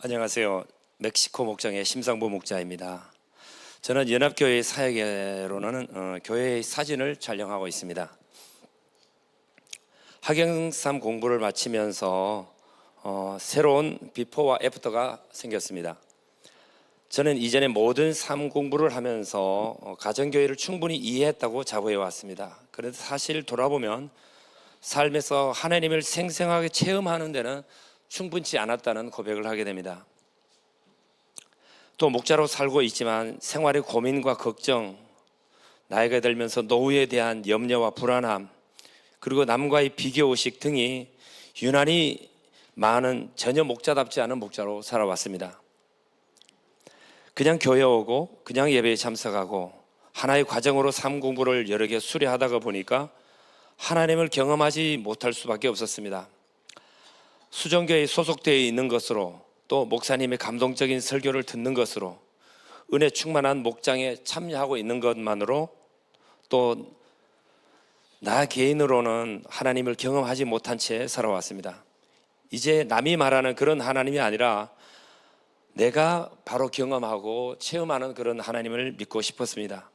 안녕하세요. 멕시코 목장의 심상보 목자입니다. 저는 연합교회 사역회로는 교회의 사진을 촬영하고 있습니다. 학영삼 공부를 마치면서 새로운 비포와 애프터가 생겼습니다. 저는 이전에 모든 삶 공부를 하면서 가정교회를 충분히 이해했다고 자부해 왔습니다. 그런데 사실 돌아보면 삶에서 하나님을 생생하게 체험하는 데는 충분치 않았다는 고백을 하게 됩니다. 또 목자로 살고 있지만 생활의 고민과 걱정, 나이가 들면서 노후에 대한 염려와 불안함, 그리고 남과의 비교의식 등이 유난히 많은 전혀 목자답지 않은 목자로 살아왔습니다. 그냥 교회 오고 그냥 예배에 참석하고 하나의 과정으로 삶 공부를 여러 개 수료하다가 보니까 하나님을 경험하지 못할 수밖에 없었습니다. 수정교회에 소속되어 있는 것으로, 또 목사님의 감동적인 설교를 듣는 것으로, 은혜 충만한 목장에 참여하고 있는 것만으로, 또 나 개인으로는 하나님을 경험하지 못한 채 살아왔습니다. 이제 남이 말하는 그런 하나님이 아니라 내가 바로 경험하고 체험하는 그런 하나님을 믿고 싶었습니다.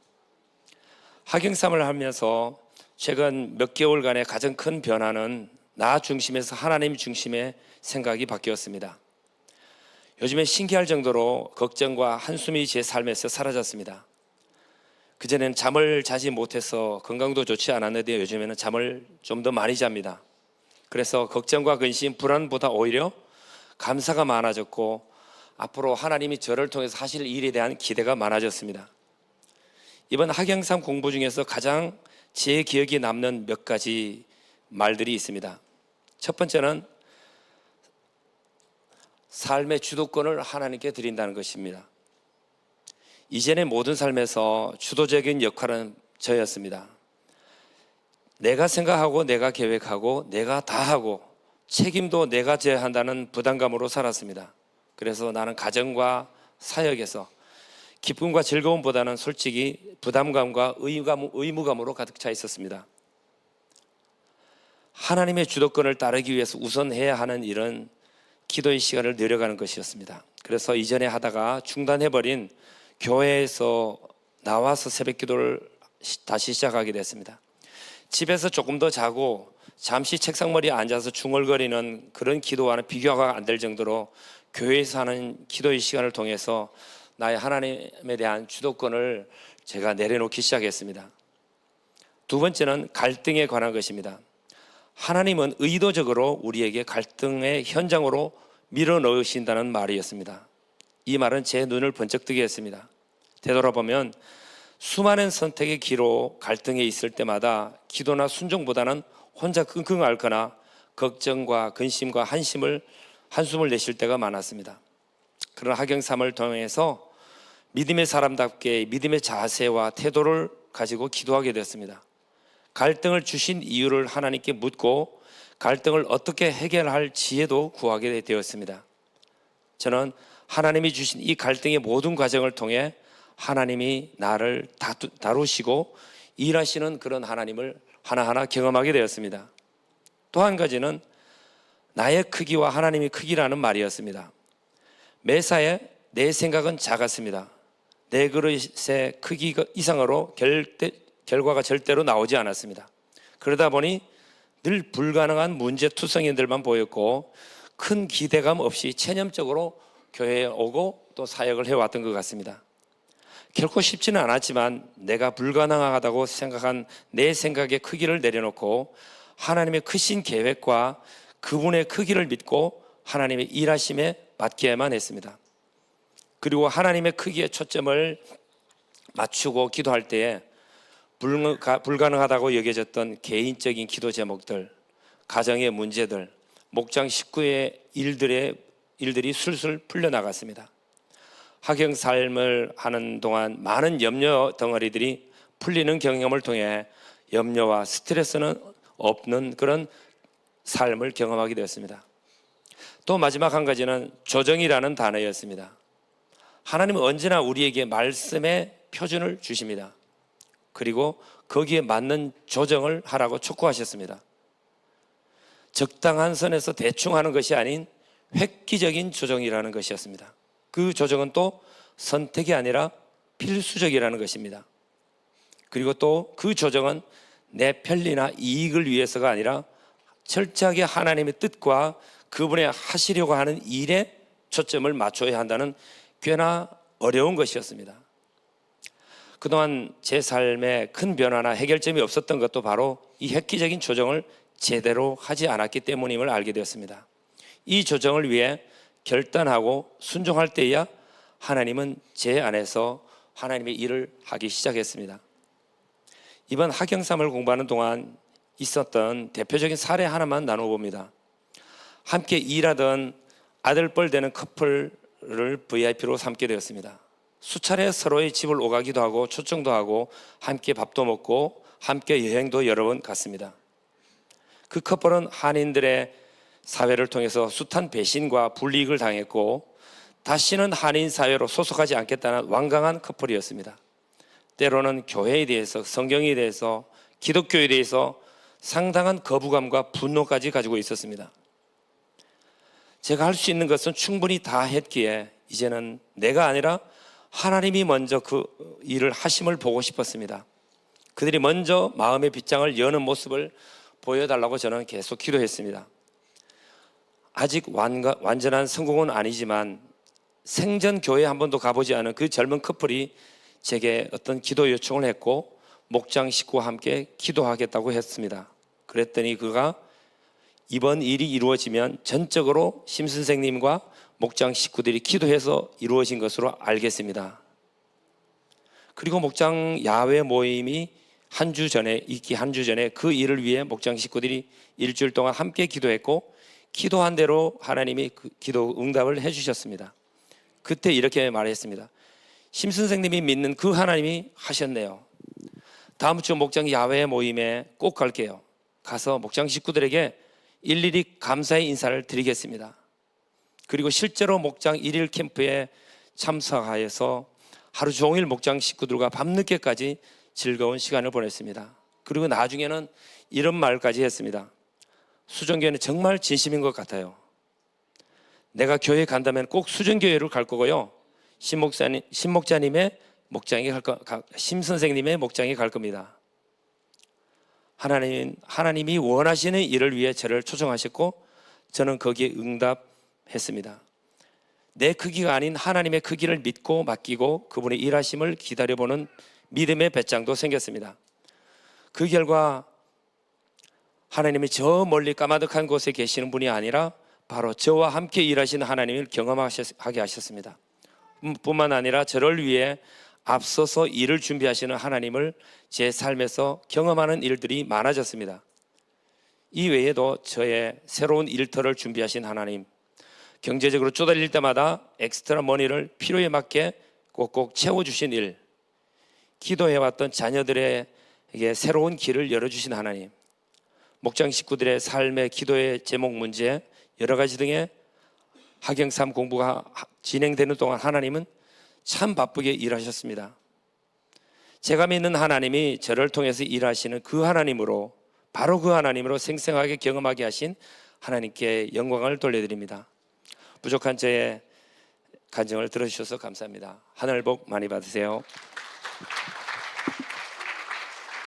학영삼을 하면서 최근 몇 개월간의 가장 큰 변화는 나 중심에서 하나님 중심의 생각이 바뀌었습니다. 요즘에 신기할 정도로 걱정과 한숨이 제 삶에서 사라졌습니다. 그전에는 잠을 자지 못해서 건강도 좋지 않았는데 요즘에는 잠을 좀 더 많이 잡니다. 그래서 걱정과 근심, 불안보다 오히려 감사가 많아졌고 앞으로 하나님이 저를 통해서 하실 일에 대한 기대가 많아졌습니다. 이번 학영삼 공부 중에서 가장 제 기억에 남는 몇 가지 말들이 있습니다. 첫 번째는 삶의 주도권을 하나님께 드린다는 것입니다. 이전의 모든 삶에서 주도적인 역할은 저였습니다. 내가 생각하고 내가 계획하고 내가 다 하고 책임도 내가 져야 한다는 부담감으로 살았습니다. 그래서 나는 가정과 사역에서 기쁨과 즐거움보다는 솔직히 부담감과 의무감으로 가득 차 있었습니다. 하나님의 주도권을 따르기 위해서 우선 해야 하는 일은 기도의 시간을 늘려가는 것이었습니다. 그래서 이전에 하다가 중단해버린 교회에서 나와서 새벽 기도를 다시 시작하게 됐습니다. 집에서 조금 더 자고 잠시 책상머리에 앉아서 중얼거리는 그런 기도와는 비교가 안 될 정도로 교회에서 하는 기도의 시간을 통해서 나의 하나님에 대한 주도권을 제가 내려놓기 시작했습니다. 두 번째는 갈등에 관한 것입니다. 하나님은 의도적으로 우리에게 갈등의 현장으로 밀어넣으신다는 말이었습니다. 이 말은 제 눈을 번쩍 뜨게 했습니다. 되돌아보면 수많은 선택의 기로 갈등에 있을 때마다 기도나 순종보다는 혼자 끙끙 앓거나 걱정과 근심과 한숨을 내쉴 때가 많았습니다. 그런 학영삼을 통해서 믿음의 사람답게 믿음의 자세와 태도를 가지고 기도하게 되었습니다. 갈등을 주신 이유를 하나님께 묻고 갈등을 어떻게 해결할 지혜도 구하게 되었습니다. 저는 하나님이 주신 이 갈등의 모든 과정을 통해 하나님이 나를 다루시고 일하시는 그런 하나님을 하나하나 경험하게 되었습니다. 또 한 가지는 나의 크기와 하나님의 크기라는 말이었습니다. 매사에 내 생각은 작았습니다. 내 그릇의 크기 이상으로 결과가 절대로 나오지 않았습니다. 그러다 보니 늘 불가능한 문제투성이들만 보였고 큰 기대감 없이 체념적으로 교회에 오고 또 사역을 해왔던 것 같습니다. 결코 쉽지는 않았지만 내가 불가능하다고 생각한 내 생각의 크기를 내려놓고 하나님의 크신 계획과 그분의 크기를 믿고 하나님의 일하심에 맡기야만 했습니다. 그리고 하나님의 크기에 초점을 맞추고 기도할 때에 불가능하다고 여겨졌던 개인적인 기도 제목들, 가정의 문제들, 목장 식구의 일들이 술술 풀려나갔습니다. 학영삶을 하는 동안 많은 염려 덩어리들이 풀리는 경험을 통해 염려와 스트레스는 없는 그런 삶을 경험하게 되었습니다. 또 마지막 한 가지는 조정이라는 단어였습니다. 하나님은 언제나 우리에게 말씀의 표준을 주십니다. 그리고 거기에 맞는 조정을 하라고 촉구하셨습니다. 적당한 선에서 대충 하는 것이 아닌 획기적인 조정이라는 것이었습니다. 그 조정은 또 선택이 아니라 필수적이라는 것입니다. 그리고 또 그 조정은 내 편리나 이익을 위해서가 아니라 철저하게 하나님의 뜻과 그분의 하시려고 하는 일에 초점을 맞춰야 한다는 꽤나 어려운 것이었습니다. 그동안 제 삶에 큰 변화나 해결점이 없었던 것도 바로 이 획기적인 조정을 제대로 하지 않았기 때문임을 알게 되었습니다. 이 조정을 위해 결단하고 순종할 때야 하나님은 제 안에서 하나님의 일을 하기 시작했습니다. 이번 학영삼을 공부하는 동안 있었던 대표적인 사례 하나만 나눠봅니다. 함께 일하던 아들뻘 되는 커플을 VIP로 삼게 되었습니다. 수차례 서로의 집을 오가기도 하고 초청도 하고 함께 밥도 먹고 함께 여행도 여러 번 갔습니다. 그 커플은 한인들의 사회를 통해서 숱한 배신과 불이익을 당했고 다시는 한인 사회로 소속하지 않겠다는 완강한 커플이었습니다. 때로는 교회에 대해서, 성경에 대해서, 기독교에 대해서 상당한 거부감과 분노까지 가지고 있었습니다. 제가 할 수 있는 것은 충분히 다 했기에 이제는 내가 아니라 하나님이 먼저 그 일을 하심을 보고 싶었습니다. 그들이 먼저 마음의 빗장을 여는 모습을 보여달라고 저는 계속 기도했습니다. 아직 완전한 성공은 아니지만 생전 교회에 한 번도 가보지 않은 그 젊은 커플이 제게 어떤 기도 요청을 했고 목장 식구와 함께 기도하겠다고 했습니다. 그랬더니 그가 이번 일이 이루어지면 전적으로 심 선생님과 목장 식구들이 기도해서 이루어진 것으로 알겠습니다. 그리고 목장 야외 모임이 한 주 전에 그 일을 위해 목장 식구들이 일주일 동안 함께 기도했고 기도한 대로 하나님이 그 기도 응답을 해주셨습니다. 그때 이렇게 말했습니다. 심 선생님이 믿는 그 하나님이 하셨네요. 다음 주 목장 야외 모임에 꼭 갈게요. 가서 목장 식구들에게 일일이 감사의 인사를 드리겠습니다. 그리고 실제로 목장 1일 캠프에 참석하여서 하루 종일 목장 식구들과 밤늦게까지 즐거운 시간을 보냈습니다. 그리고 나중에는 이런 말까지 했습니다. 수정교회는 정말 진심인 것 같아요. 내가 교회 간다면 꼭 수정교회로 갈 거고요. 심 선생님의 목장에 갈 겁니다. 하나님이 원하시는 일을 위해 저를 초청하셨고 저는 거기에 응답했습니다. 내 크기가 아닌 하나님의 크기를 믿고 맡기고 그분의 일하심을 기다려보는 믿음의 배짱도 생겼습니다. 그 결과 하나님이 저 멀리 까마득한 곳에 계시는 분이 아니라 바로 저와 함께 일하시는 하나님을 경험하게 하셨습니다. 뿐만 아니라 저를 위해 앞서서 일을 준비하시는 하나님을 제 삶에서 경험하는 일들이 많아졌습니다. 이 외에도 저의 새로운 일터를 준비하신 하나님, 경제적으로 쪼달릴 때마다 엑스트라 머니를 필요에 맞게 꼭꼭 채워주신 일, 기도해왔던 자녀들에게 새로운 길을 열어주신 하나님, 목장 식구들의 삶의 기도의 제목 문제 여러 가지 등의 학영삼 공부가 진행되는 동안 하나님은 참 바쁘게 일하셨습니다. 제가 믿는 하나님이 저를 통해서 일하시는 그 하나님으로, 바로 그 하나님으로 생생하게 경험하게 하신 하나님께 영광을 돌려드립니다. 부족한 저의 간증을 들어주셔서 감사합니다. 하늘 복 많이 받으세요.